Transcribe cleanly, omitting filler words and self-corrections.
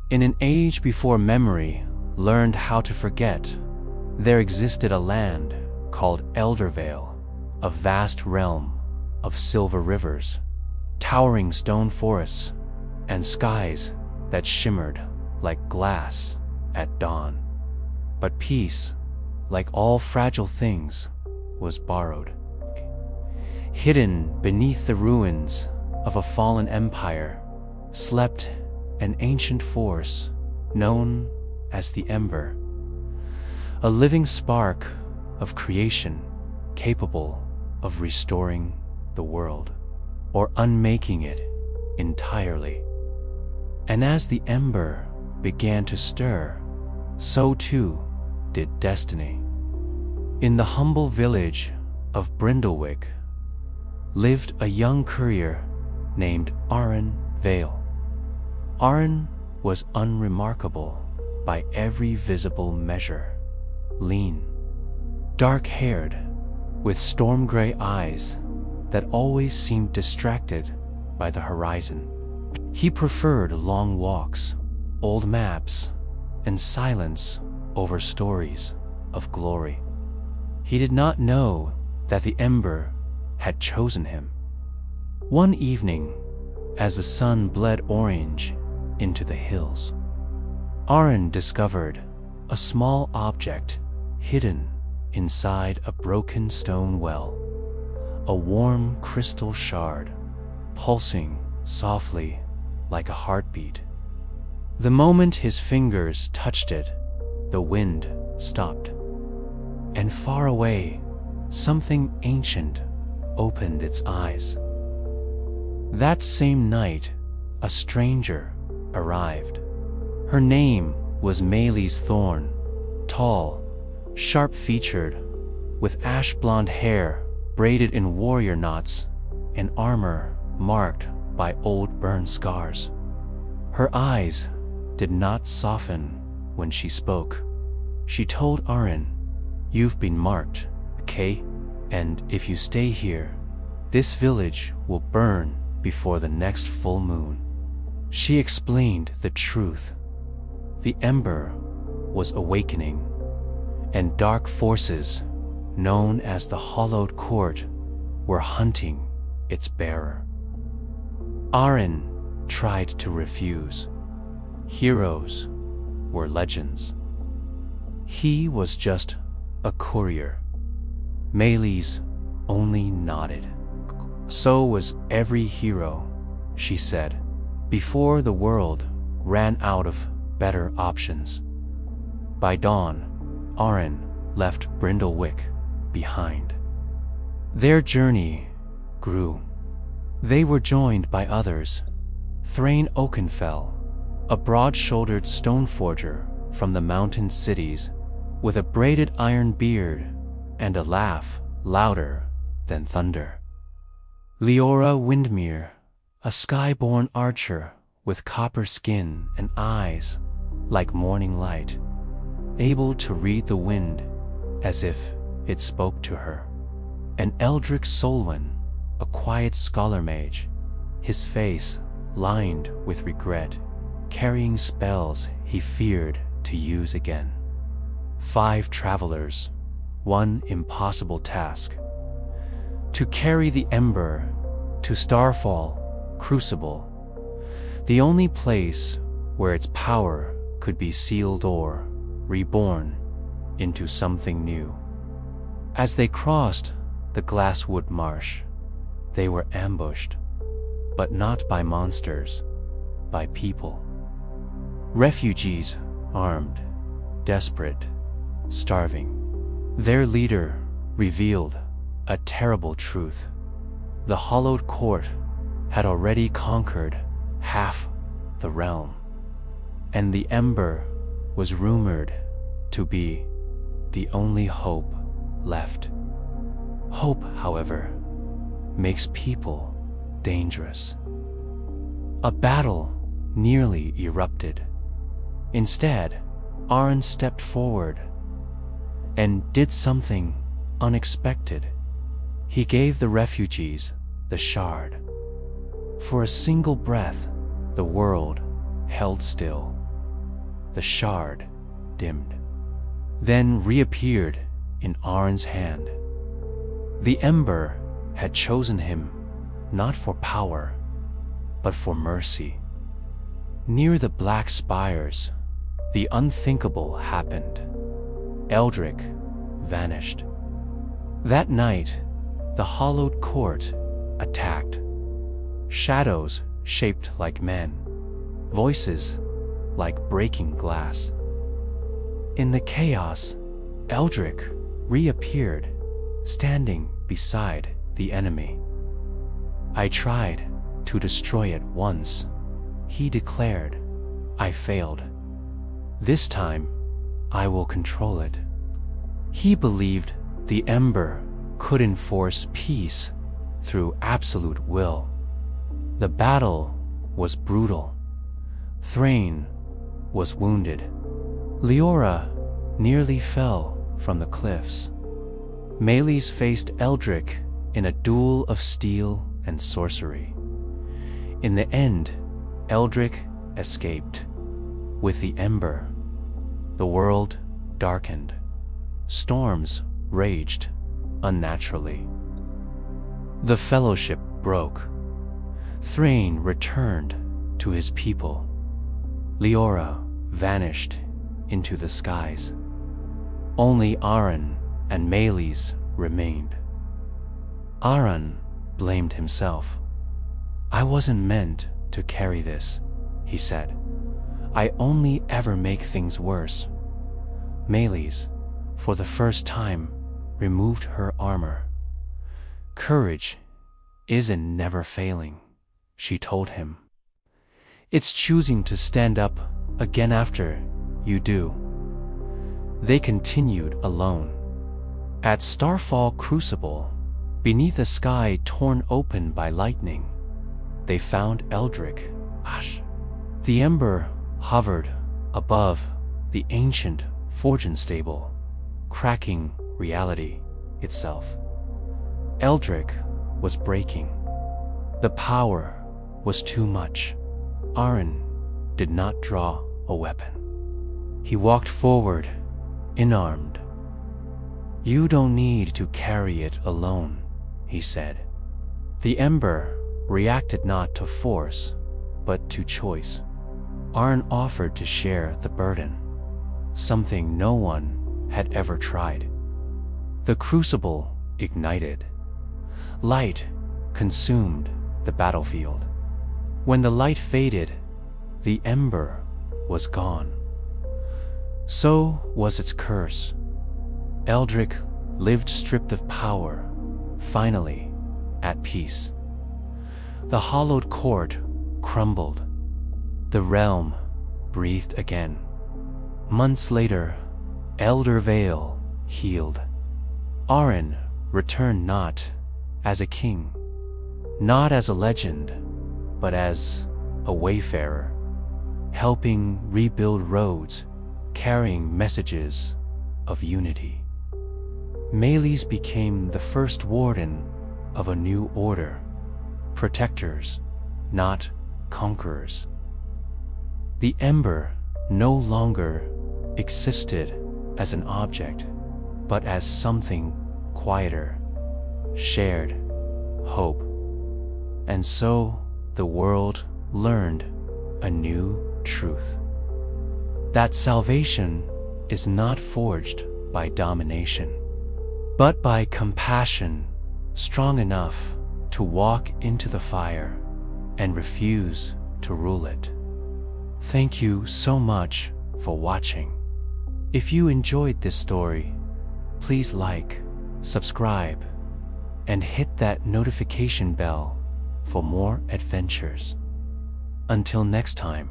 In an age before memory learned how to forget, there existed a land called Eldervale, a vast realm of silver rivers, towering stone forests, and skies that shimmered like glass at dawn. But peace, like all fragile things, was borrowed. Hidden beneath the ruins of a fallen empire slept an ancient force known as the Ember, a living spark of creation capable of restoring the world or unmaking it entirely. And as the Ember began to stir, so too did destiny. In the humble village of Brindlewick lived a young courier named Aren Vale. Aren was unremarkable by every visible measure. Lean, dark-haired, with storm-gray eyes that always seemed distracted by the horizon. He preferred long walks, old maps, and silence over stories of glory. He did not know that the Ember had chosen him. One evening, as the sun bled orange into the hills, Aren discovered a small object hidden inside a broken stone well, a warm crystal shard pulsing softly like a heartbeat. The moment his fingers touched it, the wind stopped, and far away, something ancient opened its eyes. That same night, a stranger arrived. Her name was Maylis Thorn, tall, sharp-featured, with ash-blonde hair braided in warrior knots and armor marked by old burn scars. Her eyes did not soften when she spoke. She told Aren, "You've been marked, okay? And if you stay here, this village will burn before the next full moon." She explained the truth. The Ember was awakening, and dark forces, known as the Hollowed Court, were hunting its bearer. Aren tried to refuse. Heroes were legends. He was just a courier. Maylis only nodded. So was every hero, she said, before the world ran out of better options. By dawn, Aren left Brindlewick behind. Their journey grew. They were joined by others. Thrain Oakenfell, a broad-shouldered stone forger from the mountain cities, with a braided iron beard and a laugh louder than thunder. Leora Windmere, a sky-born archer with copper skin and eyes like morning light, able to read the wind as if it spoke to her. And Eldric Solwyn, a quiet scholar mage, his face lined with regret, carrying spells he feared to use again. 5 travelers, one impossible task: to carry the Ember to Starfall Crucible, the only place where its power could be sealed or reborn into something new. As they crossed the Glasswood Marsh, they were ambushed, but not by monsters, by people. Refugees, armed, desperate, starving. Their leader revealed a terrible truth. The Hollowed Court had already conquered half the realm, and the Ember was rumored to be the only hope left. Hope, however, makes people dangerous. A battle nearly erupted. Instead, Aren stepped forward and did something unexpected. He gave the refugees the shard. For a single breath, the world held still. the shard dimmed, then reappeared in Aren's hand. The Ember had chosen him not for power, but for mercy. Near the black spires, the unthinkable happened. Eldrick vanished. That night, the hollowed court attacked. Shadows shaped like men, voices like breaking glass. In the chaos, Eldrick reappeared, standing beside the enemy. "I tried to destroy it once," he declared. "I failed. This time, I will control it." He believed the Ember could enforce peace through absolute will. The battle was brutal. Thrain was wounded. Leora nearly fell from the cliffs. Meles faced Eldrick in a duel of steel and sorcery. In the end, Eldrick escaped. With the Ember, the world darkened. Storms raged unnaturally. The Fellowship broke. Thrain returned to his people. Leora vanished into the skies. Only Aren and Meles remained. Aren blamed himself. "I wasn't meant to carry this," he said. "I only ever make things worse." Meles, for the first time, removed her armor. "Courage isn't never failing," she told him. "It's choosing to stand up again after you do." They continued alone. At Starfall Crucible, beneath a sky torn open by lightning, they found Eldrick. The Ember hovered above the ancient Fortune stable, cracking reality itself. Eldrick was breaking. The power was too much. Aren did not draw a weapon. He walked forward, unarmed. "You don't need to carry it alone," he said. The Ember reacted not to force, but to choice. Aren offered to share the burden, something no one had ever tried. The crucible ignited. Light consumed the battlefield. When the light faded, the Ember was gone. So was its curse. Eldrick lived stripped of power, finally at peace. The hollowed court crumbled. The realm breathed again. Months later, Eldervale healed. Aren returned not as a king, not as a legend, but as a wayfarer, helping rebuild roads, carrying messages of unity. Meles became the first warden of a new order, protectors, not conquerors. The Ember no longer existed as an object, but as something quieter, shared hope. And so the world learned a new truth: that salvation is not forged by domination, but by compassion strong enough to walk into the fire and refuse to rule it. Thank you so much for watching. If you enjoyed this story, please like, subscribe, and hit that notification bell for more adventures. Until next time.